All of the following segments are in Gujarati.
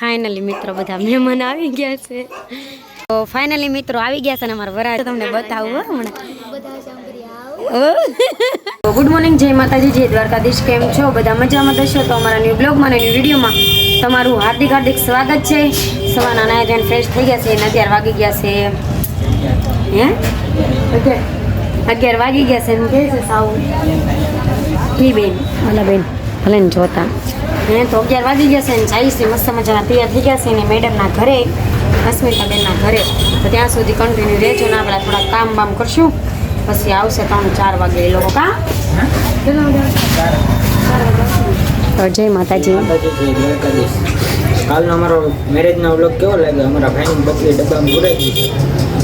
ફાઇનલી મિત્રો બધા મહેમાન આવી ગયા છે. તો ફાઇનલી મિત્રો આવી ગયા છે અને અમારા વરાજ તમને બતાવું હમણાં. ગુડ મોર્નિંગ, જય માતાજી, જય દ્વારકાધીશ. કેમ છો બધા? મજામાં થશો તો અમારા ન્યૂ બ્લોગમાં અને ન્યૂ વિડીયોમાં તમારું હાર્દિક હાર્દિક સ્વાગત છે. સવારના નાયા ધોઈને ફ્રેશ થઈ ગયા છે. 11 વાગી ગયા છે. હે 11 વાગી ગયા છે. એમ કહે છે સાવ કી બેન ઓલા બેન ભલે ને જોતા હે. તો 11 વાગી ગયા છે ને જાય છે મસ્ત મજાના તૈયાર થઈ ગયા છે ને મેડમના ઘરે, અસ્મિતાબેનના ઘરે. તો ત્યાં સુધી કન્ટિન્યુ રહેજો ને આપણે થોડા કામ બામ કરશું, પછી આવશે 3-4 વાગે એ લોકો. કા તો જય માતાજી. કાલનો અમારો મેરેજનો વ્લોગ કેવો લાગ્યો? અમારા ભાઈની બકરી ડબ્બામાં પૂરાઈ ગઈ.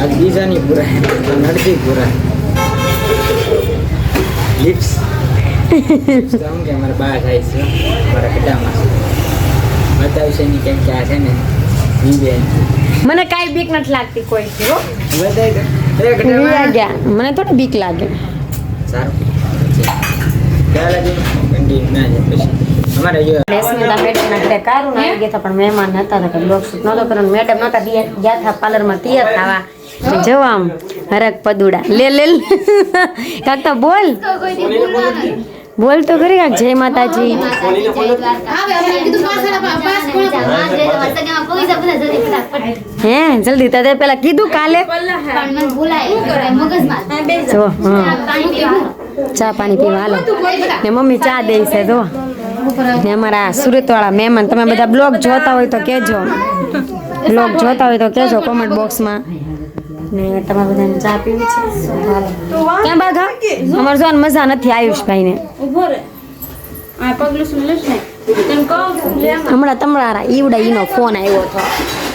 આજ બીજાની પૂરાય, નડતી પૂરાય. લિપ્સ કેમ કે અમારા બા થાય છે મારા ખડામાં બતાવશે નહીં કેમ કે આ છે ને મને કાંઈ બીક નથી લાગતી કોઈથી હો. બતાવી ગયા મને થોડી બીક લાગે. સારું ચાલ આજે કન્ટિન્યુ ના જાય પછી અમારે જો સ્મિતા મેડમના ઘરે કારું આવી ગયા હતા, પણ મહેમાન નતા તો બ્લોગ શૂટ નહોતો કર્યો. મેડમ નતા ગયા હતા પાર્લરમાં તૈયાર થવા. જો આમ હરક પદુડા લે લે કાકા બોલ બોલ તો કરી કાક. જય માતાજી. હે જલ્દી તને પેલા કીધું કાલે. જો ચા પાણી પીવા હાલો ને મમ્મી ચા દે છે. જો ને અમારા સુરત વાળા મહેમાન, તમે બધા બ્લોગ જોતા હોય તો કહેજો, બ્લોગ જોતા હોય તો કહેજો કોમેન્ટ બોક્સમાં. ને તમારે બધાને ચા પીવી છે? ક્યાં બાઘા? અમારે જોન મજા નથી આયુષભાઈને. હમણાં તમારા ઈવડા ઈનો ફોન આવ્યો હતો.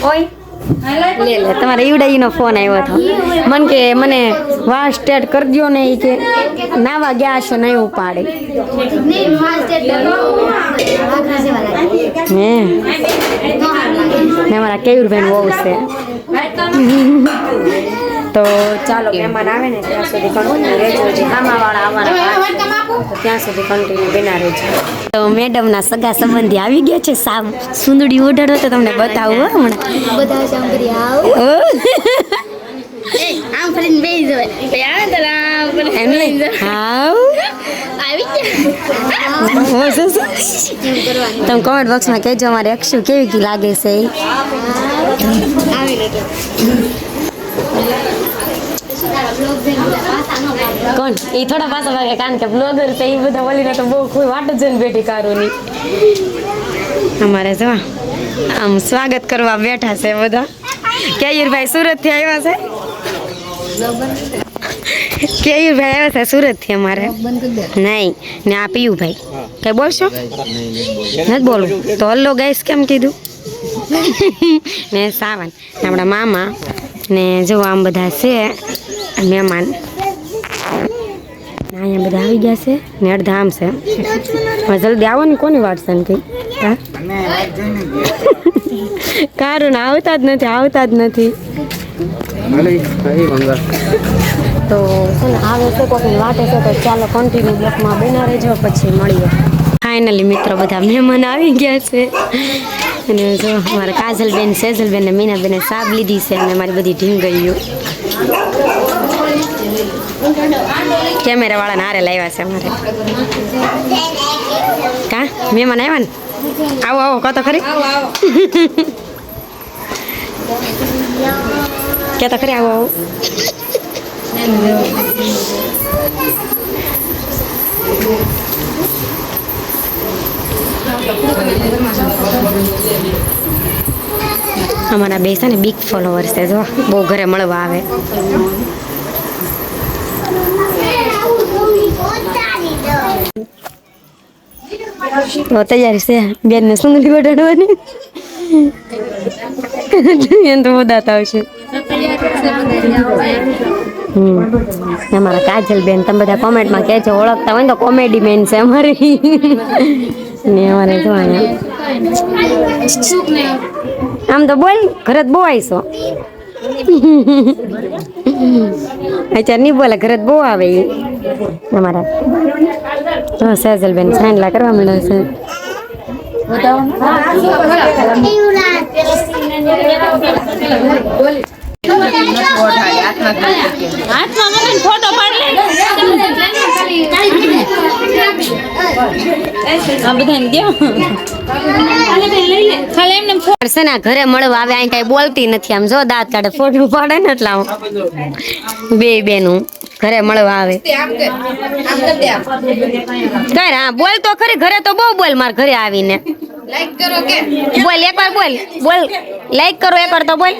ઓય લે લે તમારા ઈવડા ઈનો ફોન આવ્યો હતો. મન કે મને વાળ સ્ટેટ કરી દો ને, એ કે નાવા ગયા છે નહીં ઉપાડે. હે ને અમારા કેયુરભાઈ બહુ છે. તો ચાલો મહેમાન આવે ને ત્યાં સુધી કન્ટિન્યુ રહેજો. આમાવાળા આવવાના તો ત્યાં સુધી કન્ટિન્યુ બના રહેજો. તો મેડમના સગા સંબંધી આવી ગયા છે. સામ સુંદડી ઓઢાડો તો તમને બતાવું હમણાં. બધા સાંભળી આવ આમ ફરીને બેસી જવાય આવે તો એમ નહીં હાવ આવી તમે કોમેન્ટ બોક્સમાં કહેજો અમારે અક્ષુ કેવી લાગે છે. કોણ એ થોડા પાછા ભાગે, કારણ કે બ્લોગર છે એ બધા બોલીને તો બહુ કોઈ વાટ જ ને બેઠી કારોની. અમારે જો આમ સ્વાગત કરવા બેઠા છે બધા. કેયુરભાઈ સુરતથી આવ્યા છે. કેયુરભાઈ આવ્યા છે સુરતથી અમારે. નહીં ને આ પિયુભાઈ કઈ બોલશો? નથી બોલું તો હલ્લો ગાઈસ કેમ કીધું? ને સાવન આપણા મામા ને જો આમ બધા છે મહેમાન. અહીંયા બધા આવી ગયા છે ને અડધા આમ છે. હવે જલ્દી આવો ને, કોની વાત છે ને કઈ કારું ને આવતા જ નથી, આવતા જ નથી. તો છે ને આવે છે કોઈની વાટે છે તો ચાલો કન્ટિન્યુ બ્લોકમાં બના રહેજો, પછી મળીએ. ફાઇનલી મિત્રો બધા મહેમાન આવી ગયા છે. અને જો મારા કાજલબેન, સેજલબેન ને મીનાબેને સાબ લીધી છે અને મારી બધી ઢીંગળીઓ કેમેરા વાળાને હારે લાવ્યા છે અમારે. કા મહેમાન આવ્યા ને? આવો આવો કહો તો ખરી, કે તો ખરી આવો આવો. અમારા બે છે ને બિગ ફોલોવર્સ છે. જો બહુ ઘરે મળવા આવે. તો તૈયારી છે બેનને સુંદરી ઓઢાડવાની. એમ તો ઉદાતા આવશે. અમારા કાજલ બેન તમે બધા કોમેન્ટમાં કહેજો, ઓળખતા હોય ને તો કોમેડી મેન છે અમારી. ને અમારે જો અહીંયા આમ તો બોલ ઘરે જ બહુ આવીશો. અત્યારે નહીં બોલે, ઘરે જ બહુ આવે એ અમારા. તો સેજલબેન સાંડલા કરવા મળે છે. બતાવો હાથમાં મમ્મી ફોટો પાડી લે આ બધાને દો ખાલી એમને છે ને ઘરે મળવા આવે અહીં કઈ બોલતી નથી આમ જો દાંત કાઢે ફોટો પાડે ને એટલે આમ બે બેનું ઘરે મળવા આવે કર હા બોલ તો ખરી ઘરે તો બહુ બોલ માર ઘરે આવીને બોલ એકવાર બોલ લાઈક કરો એકવાર તો બોલ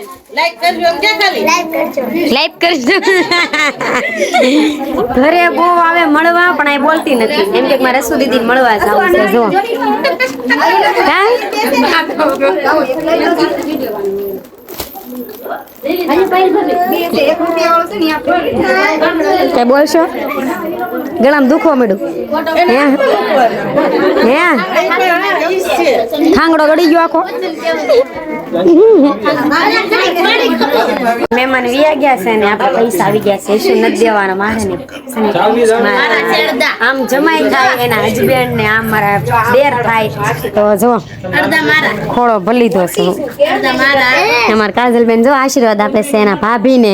લાઈક કરજો ઘરે બહુ આવે મળવા પણ અહીં બોલતી નથી એમ કે મારે રસુ દીદી મળવા જવું છે જો કઈ બોલશો ગળામાં દુખવા મળ્યું હે ખાંગડો ગળી ગયો આખો મહેમાન વિયા ગયા છે ને આપણે પૈસા આવી ગયા છે શું નથી દેવાના મારે ને આમ જમાઈ થાય એના હસબેન્ડ ને આમ મારા દેર થાય તો જો ખોળો ભરી લીધો છે અમારા કાજલબેન જો આશીર્વાદ આપે છે એના ભાભી ને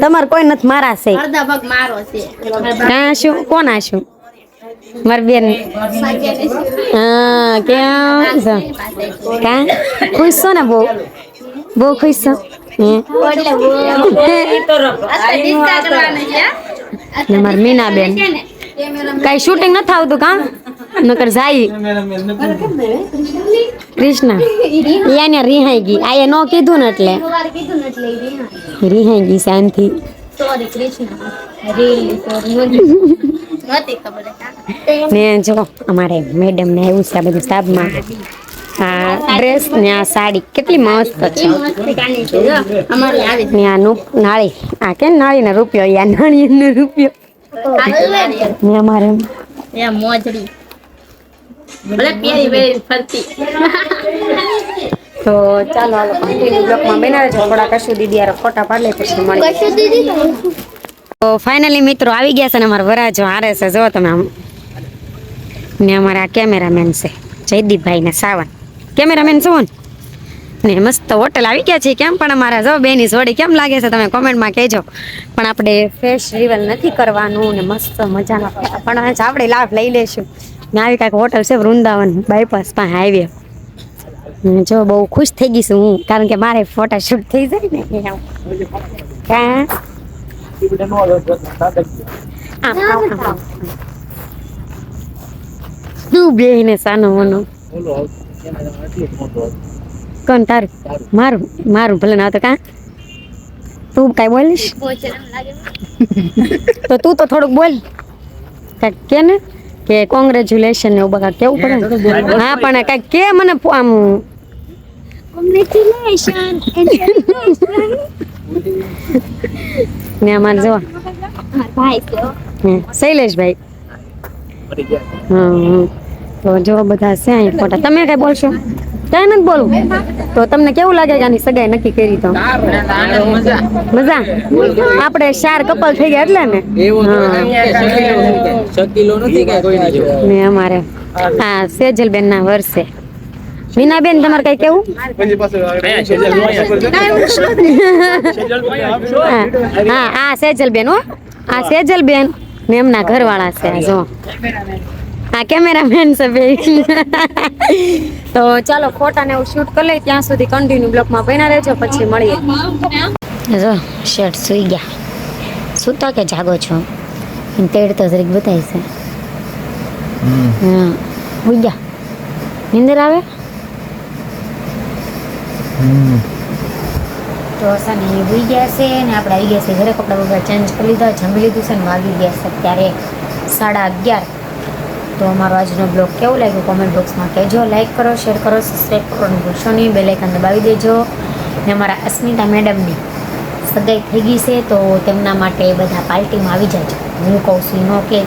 તમારે કોઈ નથી મારા છે શું કોના શું મારી બેન હા ક્યાં કા ખુશ છો ને બહુ ખુશ છો મારી મીના બેન કઈ શૂટિંગ નથી આવતું કા નકર જાય કૃષ્ણ યાને રિહાઈ ગઈ આ નો કીધું ને એટલે રિહાઈ ગઈ શાંતિ ને જો અમારે મેડમ ને આવ્યું છે આ બધું સાબમાં આ ડ્રેસ ને આ સાડી કેટલી મસ્ત છે ને આ નાળી આ કે નાળી ને રૂપિયો યા નાળી ને રૂપિયો ને અમારે મોજડી ભલે પ્યારી વેરી ફરતી તો ચાલો હાલો કન્ટિન્યુ બ્લોકમાં બેના રહેજો થોડા કશું દીદી યાર ફોટા પાડ લે પછી મળી તો ફાઇનલી મિત્રો આવી ગયા છે ને અમારા વરાજો હારે છે જો તમે આમ ને અમારા કેમેરામેન છે જયદીપભાઈ ને સાવન કેમેરામેન શું ને મસ્ત હોટલ આવી ગયા છે કેમ પણ અમારા જો બેની જોડી કેમ લાગે છે તમે કોમેન્ટમાં કહેજો પણ આપણે ફેસ રિવલ નથી કરવાનું ને મસ્ત મજાના પણ આપણે લાભ લઈ લેશું ને આવી કાંઈક હોટલ છે વૃંદાવન બાયપાસ પાસે હાઈવે જો બહુ ખુશ થઈ ગઈ છું હું કારણ કે મારે ફોટા શૂટ થઈ જાય ને ક્યાં તું બેહીને સાનો મનો કોણ તારું મારું ભલે ના તો કા તું કઈ બોલીશ તો તું તો થોડુંક બોલ કાંઈક કે ને કે કોંગ્રેચ્યુલેશન ને એવું બધા કેવું પડે હા પણ કાંઈક કે મને આમ કોંગ્રેચ્યુલેશન ને અમારે જો શૈલેષભાઈ તો જો બધા છે અહીં ફોટા તમે કઈ બોલશો કઈ નથી બોલું તો તમને કેવું લાગે કે આની સગાઈ નક્કી કરી તો મજા આપણે 4 કપલ થઈ ગયા એટલે ને અમારે હા સેજલબેન ના વર્ષે મીનાબેન તમારે કઈ કેવું હા આ સેજલબેન હો આ સેજલબેન ને એમના ઘરવાળા છે જો આ કેમેરામેન છે બે તો ચાલો ફોટા ને એવું શૂટ કરી લઈએ ત્યાં સુધી કન્ટિન્યુ બ્લોકમાં બન્યા રહેજો પછી મળીએ જો શર્ટ સુઈ ગયા સૂતા કે જાગો છો તેડ તો જરીક બતાવી છે હા સુઈ ગયા નીંદર આવે તો સને સુઈ ગયા છે ને આપણે આવી ગયા છે ઘરે કપડાં બપડા ચેન્જ કરી લીધા જમી લીધું છે ને વાગી ગયા છે અત્યારે 11:30 તો અમારો આજનો બ્લોગ કેવો લાગ્યો કોમેન્ટ બોક્સમાં કહેજો લાઈક કરો શેર કરો સબસ્ક્રાઈબ કરવાનું ભૂલશો નહીં બેલ આઇકન દબાવી દેજો ને અમારા અસ્મિતા મેડમની સગાઈ થઈ ગઈ છે તો તેમના માટે બધા પાર્ટીમાં આવી જાજો હું કહું છું નો કે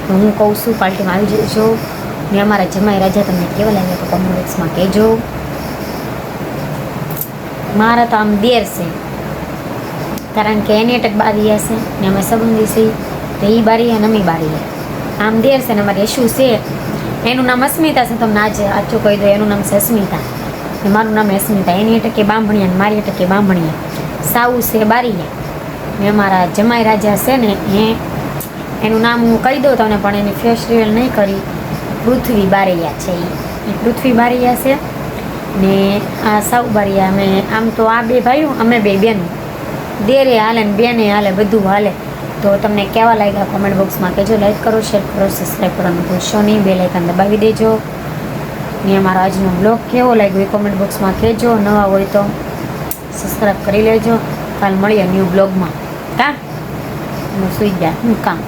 હું કહું છું પાર્ટીમાં આવી જજો ને અમારા જમાઈ રાજા તમને કેવા લાગ્યા તો કોમેન્ટ બોક્સમાં કહેજો મારા તો આમ દેર છે કારણ કે એની અટક બારી હશે ને અમે સંબંધી છીએ તો એ બારી અને અમે બારી આમ દેર છે ને અમારે શું છે એનું નામ અસ્મિતા છે, તમને આજે આચું કહી દો, એનું નામ છે અસ્મિતા ને મારું નામ અસ્મિતા. એની ટકે બાંભણિયા ને મારી ટકે બાંભણિયા. સાઉ છે બારીયા ને અમારા જમાઈ રાજા છે ને એનું નામ હું કહી દઉં તમને, પણ એની ફેસ રિવીલ નહીં કરી. પૃથ્વી બારૈયા છે એ પૃથ્વી બારૈયા છે ને આ સાઉ બારૈયા. અમે આમ તો આ બે ભાઈઓ, અમે બે બેન, દેરે હાલે ને બેને હાલે, બધું હાલે. તો તમને કેવા લાગ્યા કોમેન્ટ બોક્સમાં કહેજો. લાઈક કરો, શેર કરો, સબસ્ક્રાઈબ કરવાનું ભૂલશો નહીં. બેલ આઇકન દબાવી દેજો ને અમારો આજનો બ્લોગ કેવો લાગ્યો એ કોમેન્ટ બોક્સમાં કહેજો. નવા હોય તો સબસ્ક્રાઈબ કરી લેજો. કાલ મળીએ ન્યૂ બ્લોગમાં. કા હું સુઈ ગયા, હું કામ